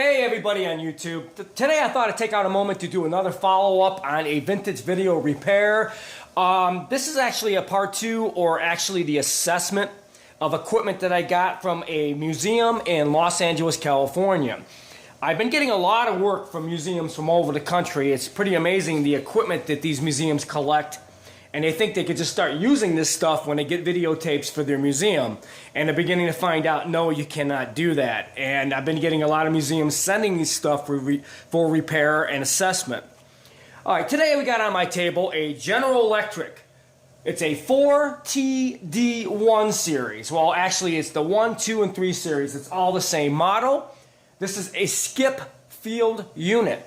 Hey everybody on YouTube. Today I thought I'd take out a moment to do another follow-up on a vintage video repair. This is actually a part 2, or actually the assessment of equipment that I got from a museum in Los Angeles, California. I've been getting a lot of work from museums from all over the country. It's pretty amazing the equipment that these museums collect, and they think they could just start using this stuff when they get videotapes for their museum. And they're beginning to find out, no, you cannot do that. And I've been getting a lot of museums sending these stuff for repair and assessment. All right, today we got on my table a General Electric. It's a 4TD1 series. Well, actually, it's the 1, 2, and 3 series. It's all the same model. This is a skip field unit.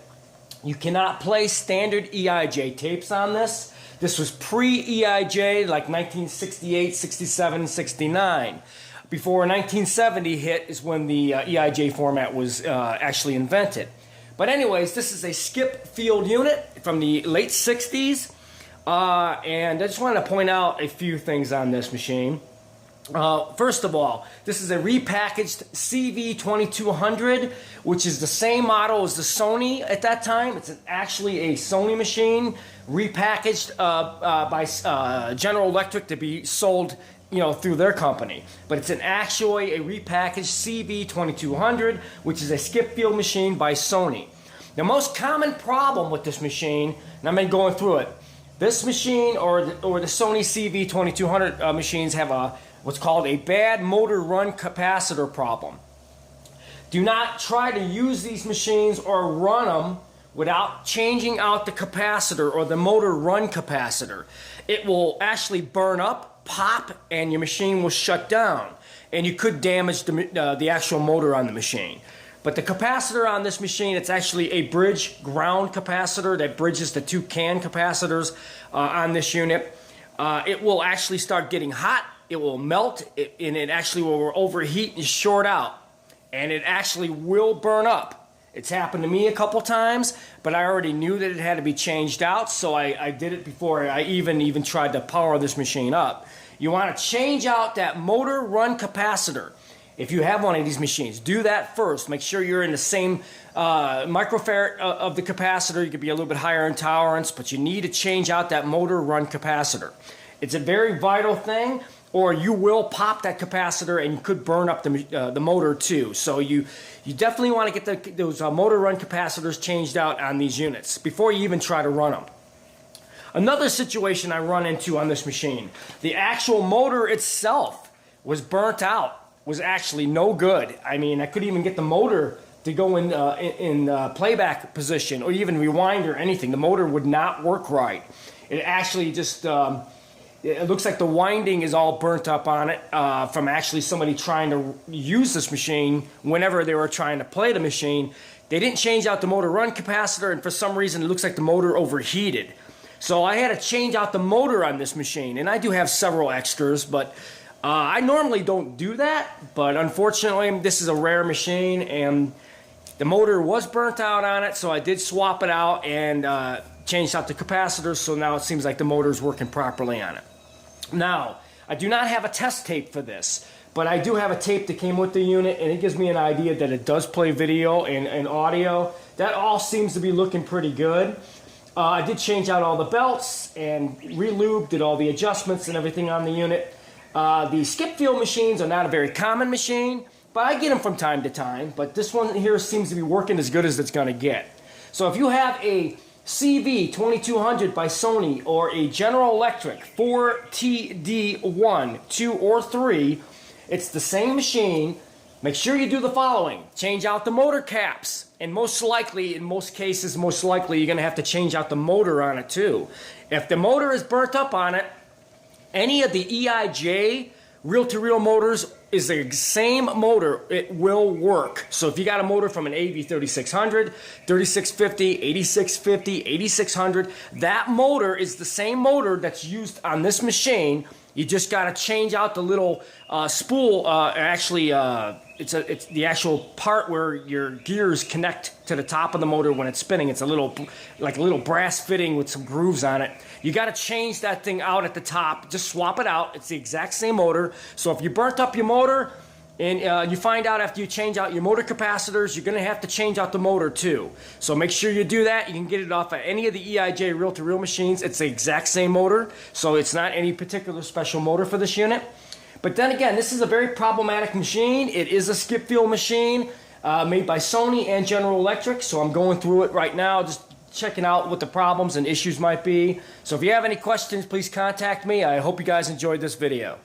You cannot play standard EIJ tapes on this. This was pre-EIJ, like 1968, 67, 69. Before 1970 hit is when the EIJ format was actually invented. But anyways, this is a skip field unit from the late 60s. And I just wanted to point out a few things on this machine. First of all, this is a repackaged CV2200, which is the same model as the Sony at that time. It's actually a Sony machine repackaged by General Electric to be sold, through their company. But it's actually a repackaged CV2200, which is a skip field machine by Sony. The most common problem with this machine, and I've been going through it, this machine or the Sony CV2200 machines have what's called a bad motor run capacitor problem. Do not try to use these machines or run them without changing out the capacitor or the motor run capacitor. It will actually burn up, pop, and your machine will shut down. And you could damage the actual motor on the machine. But the capacitor on this machine, it's actually a bridge ground capacitor that bridges the two CAN capacitors on this unit. It will actually start getting hot. It will melt, and it actually will overheat and short out. And it actually will burn up. It's happened to me a couple times, but I already knew that it had to be changed out, so I did it before I even tried to power this machine up. You want to change out that motor run capacitor. If you have one of these machines, do that first. Make sure you're in the same microfarad of the capacitor. You could be a little bit higher in tolerance, but you need to change out that motor run capacitor. It's a very vital thing, or you will pop that capacitor and you could burn up the motor too. So you definitely want to get those motor run capacitors changed out on these units before you even try to run them. Another situation I run into on this machine, the actual motor itself was burnt out, was actually no good. I mean, I couldn't even get the motor to go in playback position or even rewind or anything. The motor would not work right. It actually just... it looks like the winding is all burnt up on it from actually somebody trying to use this machine whenever they were trying to play the machine. They didn't change out the motor run capacitor, and for some reason it looks like the motor overheated. So I had to change out the motor on this machine, and I do have several extras, but I normally don't do that. But unfortunately, this is a rare machine, and the motor was burnt out on it, so I did swap it out and changed out the capacitors, so now it seems like the motor is working properly on it. Now, I do not have a test tape for this, but I do have a tape that came with the unit, and it gives me an idea that it does play video and audio. That all seems to be looking pretty good. I did change out all the belts and re-lubed, did all the adjustments and everything on the unit. The skip field machines are not a very common machine, but I get them from time to time. But this one here seems to be working as good as it's going to get. So if you have a CV2200 by Sony or a General Electric 4TD1, 2, or 3, it's the same machine. Make sure you do the following. Change out the motor caps. And most likely, in most cases, you're going to have to change out the motor on it too. If the motor is burnt up on it, any of the EIJ reel-to-reel motors is the same motor. It will work. So if you got a motor from an AV 3600, 3650, 8650, 8600, that motor is the same motor that's used on this machine. You just got to change out the little spool. It's the actual part where your gears connect to the top of the motor when it's spinning. It's like a little brass fitting with some grooves on it. You got to change that thing out at the top. Just swap it out. It's the exact same motor. So if you burnt up your motor, And you find out after you change out your motor capacitors, you're going to have to change out the motor too. So make sure you do that. You can get it off of any of the EIJ reel-to-reel machines. It's the exact same motor, so it's not any particular special motor for this unit. But then again, this is a very problematic machine. It is a skip field machine made by Sony and General Electric, so I'm going through it right now, just checking out what the problems and issues might be. So if you have any questions, please contact me. I hope you guys enjoyed this video.